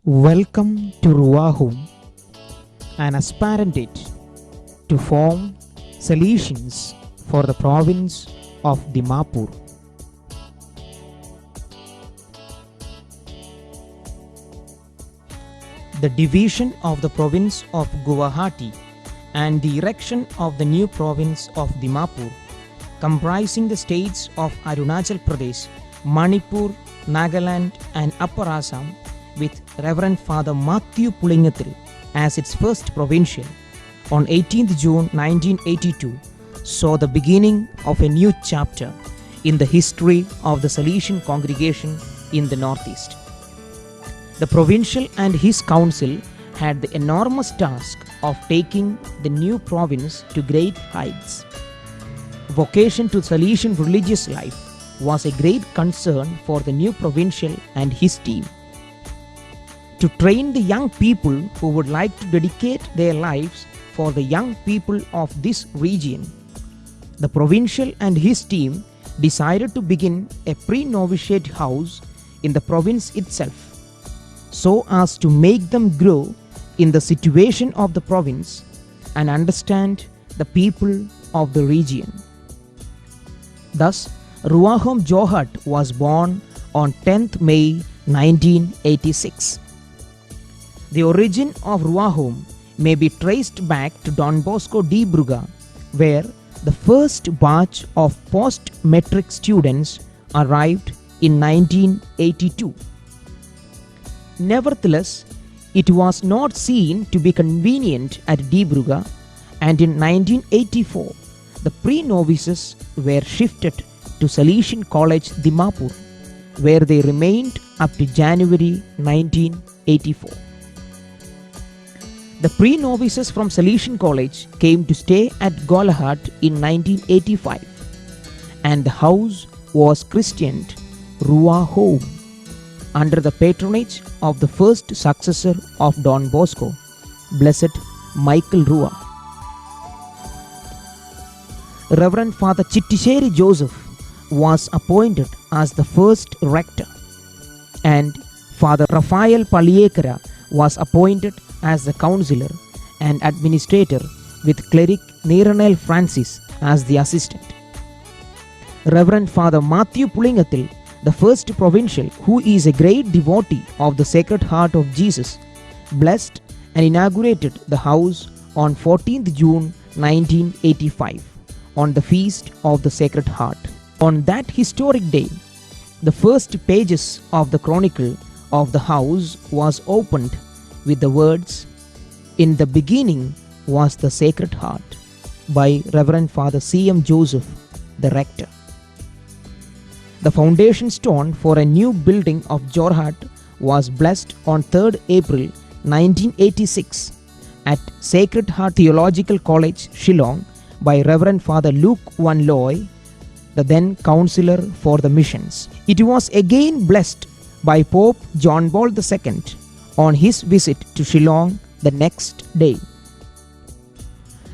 Welcome to Ruahum, an aspirant to form solutions for the province of Dimapur. The division of the province of Guwahati and the erection of the new province of Dimapur, comprising the states of Arunachal Pradesh, Manipur, Nagaland and Upper Assam, with Reverend Father Matthew Pulingathil as its first provincial, on 18th June 1982, saw the beginning of a new chapter in the history of the Salesian congregation in the Northeast. The provincial and his council had the enormous task of taking the new province to great heights. Vocation to Salesian religious life was a great concern for the new provincial and his team. To train the young people who would like to dedicate their lives for the young people of this region, the provincial and his team decided to begin a pre-novitiate house in the province itself, so as to make them grow in the situation of the province and understand the people of the region. Thus, Ruahum Johat was born on 10th May 1986. The origin of Ruahum may be traced back to Don Bosco de Bruga, where the first batch of post-metric students arrived in 1982. Nevertheless, it was not seen to be convenient at De Bruga, and in 1984, the pre-novices were shifted to Salesian College Dimapur, where they remained up to January 1984. The pre-novices from Salesian College came to stay at Golaghat in 1985, and the house was christened Ruahum under the patronage of the first successor of Don Bosco, Blessed Michael Rua. Reverend Father Chittiseri Joseph was appointed as the first rector, and Father Raphael Paliyekara was appointed as the councillor and administrator, with cleric Niranel Francis as the assistant. Reverend Father Matthew Pulingathil, the first provincial, who is a great devotee of the Sacred Heart of Jesus, blessed and inaugurated the house on 14th June 1985 on the Feast of the Sacred Heart. On that historic day, the first pages of the chronicle of the house was opened with the words, "In the beginning was the Sacred Heart," by Reverend Father C.M. Joseph, the rector. The foundation stone for a new building of Jorhat was blessed on 3rd April 1986 at Sacred Heart Theological College, Shillong, by Reverend Father Luke Van Looy, the then counselor for the missions. It was again blessed by Pope John Paul II on his visit to Shillong the next day.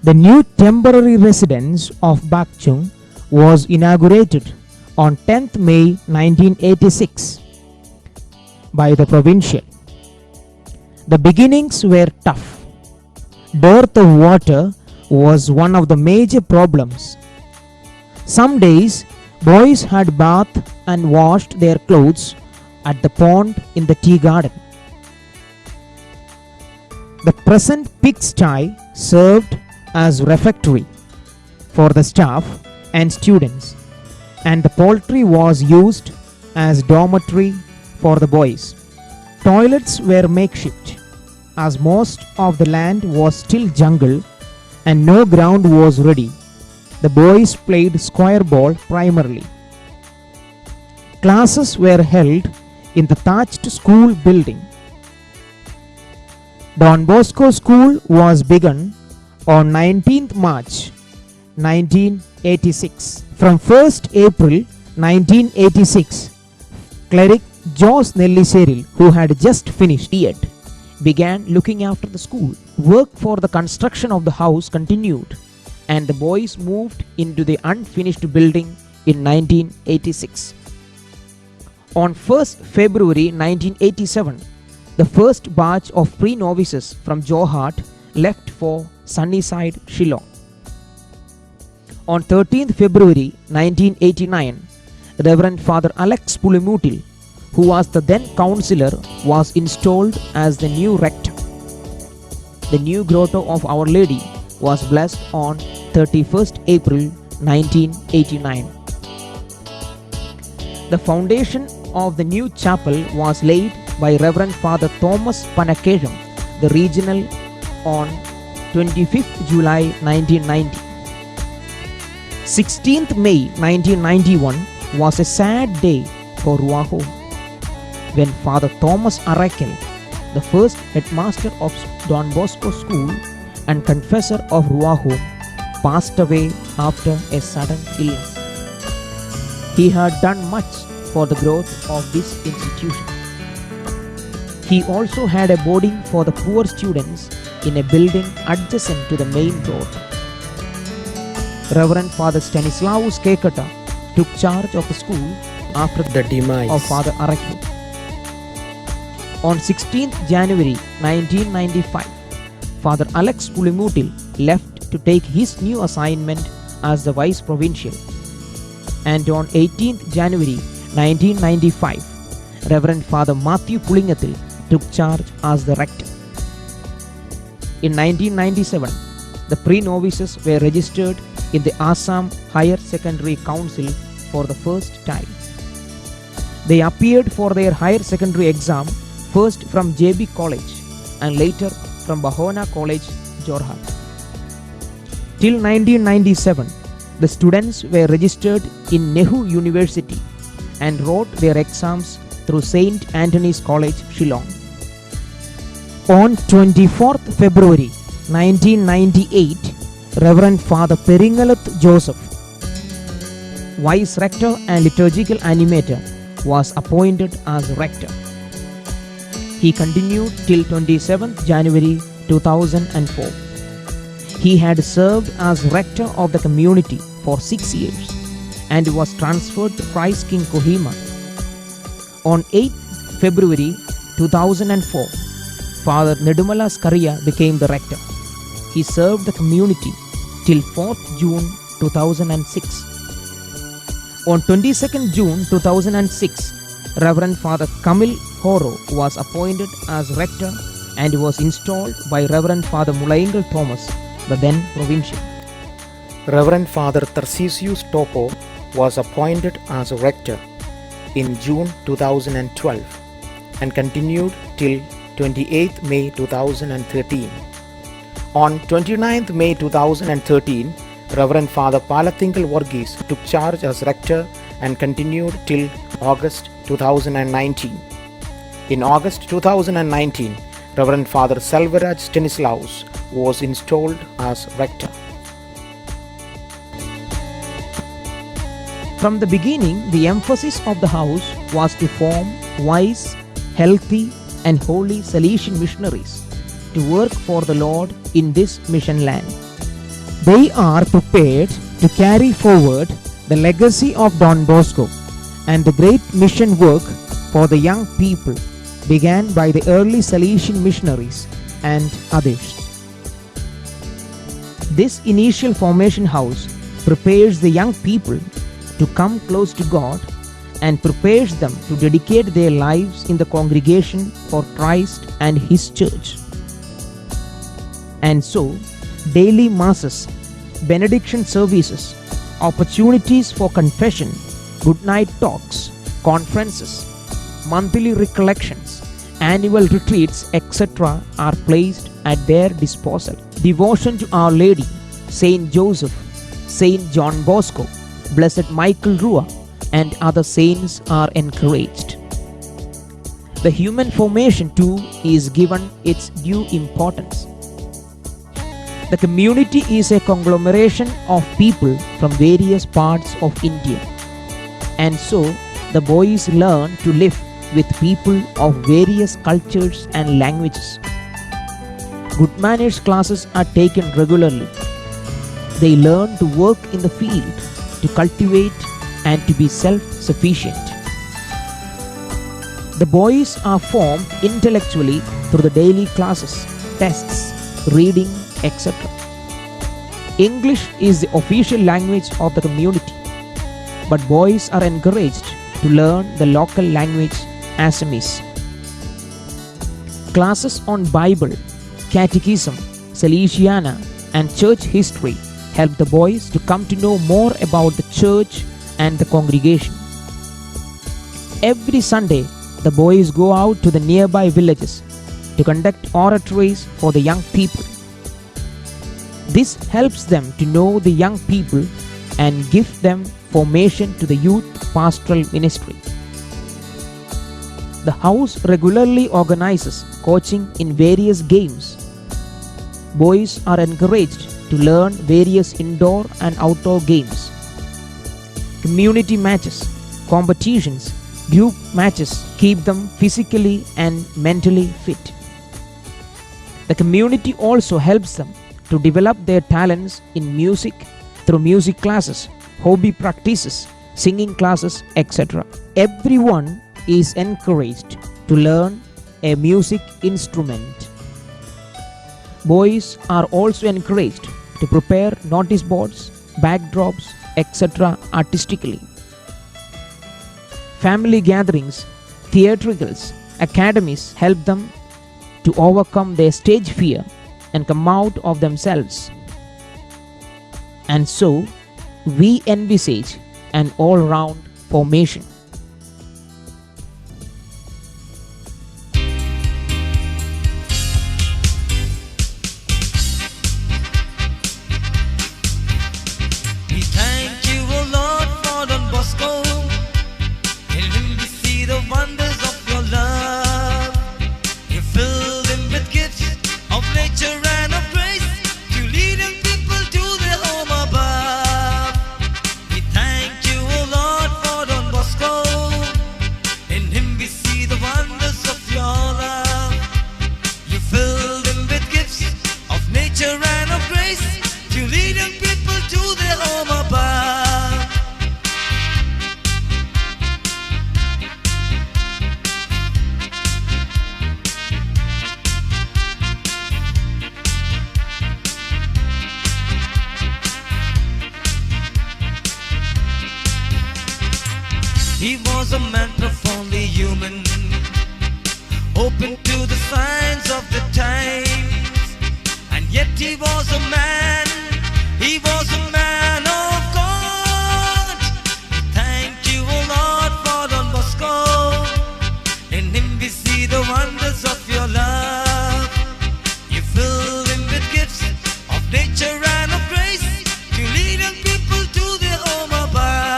The new temporary residence of Bakchung was inaugurated on 10th May 1986 by the provincial. The beginnings were tough. Dearth of water was one of the major problems. Some days, boys had bathed and washed their clothes at the pond in the tea garden. The present pigsty served as refectory for the staff and students, and the poultry was used as dormitory for the boys. Toilets were makeshift, as most of the land was still jungle and no ground was ready. The boys played square ball primarily. Classes were held in the thatched school building. Don Bosco School was begun on 19th March 1986. From 1st April 1986, cleric Jos Nelliseril, who had just finished yet, began looking after the school. Work for the construction of the house continued, and the boys moved into the unfinished building in 1986. On 1st February 1987, the first batch of pre-novices from Johart left for Sunnyside, Shillong. On 13th February 1989, Reverend Father Alex Pulimutil, who was the then counselor, was installed as the new rector. The new grotto of Our Lady was blessed on 31st April 1989. The foundation of the new chapel was laid by Reverend Father Thomas Panakkezham, the regional, on 25th July 1990. 16th May 1991 was a sad day for Ruaho when Father Thomas Arakel, the first headmaster of Don Bosco School and confessor of Ruaho, passed away after a sudden illness. He had done much for the growth of this institution. He also had a boarding for the poor students in a building adjacent to the main road. Reverend Father Stanislaus Kekata took charge of the school after the demise of Father Arakel. On 16th January 1995, Father Alex Pulimutil left to take his new assignment as the Vice Provincial. And on 18th January 1995, Reverend Father Matthew Pulingathil took charge as the rector. In 1997, the pre-novices were registered in the Assam Higher Secondary Council for the first time. They appeared for their higher secondary exam first from JB College and later from Bahona College, Jorhat. Till 1997, the students were registered in Nehru University and wrote their exams through St. Anthony's College, Shillong. On 24th February 1998, Reverend Father Peringalath Joseph, Vice Rector and Liturgical Animator, was appointed as Rector. He continued till 27th January 2004. He had served as Rector of the community for 6 years and was transferred to Christ King Kohima. On 8th February 2004, Father Nedumala Skaria became the Rector. He served the community till 4th June 2006. On 22nd June 2006, Reverend Father Kamil Horo was appointed as Rector and was installed by Reverend Father Mulaingal Thomas, the then Provincial. Reverend Father Tarsisius Topo was appointed as Rector in June 2012 and continued till 28th May 2013. On 29th May 2013, Reverend Father Palathingal Varghese took charge as Rector and continued till August 2019. In August 2019, Reverend Father Selvaraj Stanislaus was installed as Rector. From the beginning, the emphasis of the house was to form wise, healthy, and holy Salesian missionaries to work for the Lord in this mission land. They are prepared to carry forward the legacy of Don Bosco and the great mission work for the young people began by the early Salesian missionaries and others. This initial formation house prepares the young people to come close to God and prepares them to dedicate their lives in the congregation for Christ and His church. And so, daily masses, benediction services, opportunities for confession, good night talks, conferences, monthly recollections, annual retreats, etc. are placed at their disposal. Devotion to Our Lady, Saint Joseph, Saint John Bosco, Blessed Michael Rua, and other saints are encouraged. The human formation too is given its due importance. The community is a conglomeration of people from various parts of India, and so the boys learn to live with people of various cultures and languages. Good manners classes are taken regularly. They learn to work in the field, to cultivate and to be self-sufficient. The boys are formed intellectually through the daily classes, tests, reading, etc. English is the official language of the community, but boys are encouraged to learn the local language Assamese. Classes on Bible, Catechism, Salesiana, and church history help the boys to come to know more about the church and the congregation. Every Sunday, the boys go out to the nearby villages to conduct oratories for the young people. This helps them to know the young people and give them formation to the youth pastoral ministry. The house regularly organizes coaching in various games. Boys are encouraged to learn various indoor and outdoor games. Community matches, competitions, group matches keep them physically and mentally fit. The community also helps them to develop their talents in music through music classes, hobby practices, singing classes, etc. Everyone is encouraged to learn a music instrument. Boys are also encouraged to prepare notice boards, backdrops, etc. artistically. Family gatherings, theatricals, academies help them to overcome their stage fear and come out of themselves. And so, we envisage an all-round formation. We thank you, O Lord, for Don Bosco. In him we see the wonders of your love. You filled him with gifts of nature and of grace to lead young people to their home above. We thank you, O Lord, for Don Bosco. In him we see the wonders of your love. You filled him with gifts of nature and of grace to lead young people to their home above. He was a man profoundly human, open to the signs of the times, and yet he was a man, he was a man of God. Thank you, O Lord, for Don Bosco. In him we see the wonders of your love. You filled him with gifts of nature and of grace to lead young people to their home above.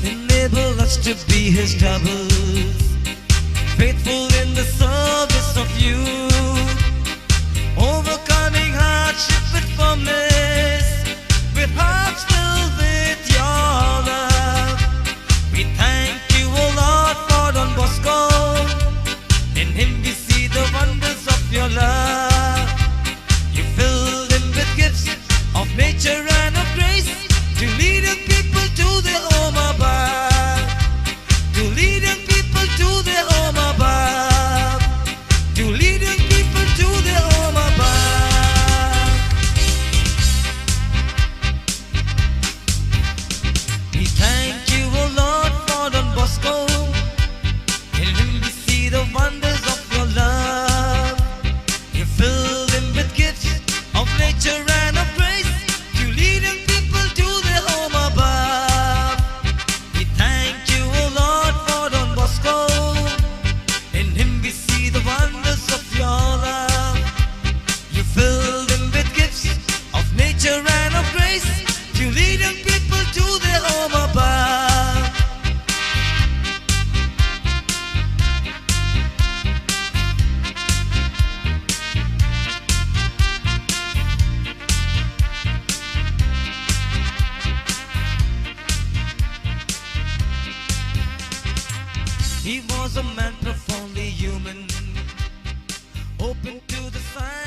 Enable us to be his doubles, faithful in the service of you, overcoming hardship with firmness, with hearts filled with your love. We thank you, O Lord, for Don Bosco. In him we see the wonders of your love. You filled him with gifts of nature and of grace to lead young people to their home above. To lead young people to their home above. To lead young people to their home above. He was a man profoundly human, open to the signs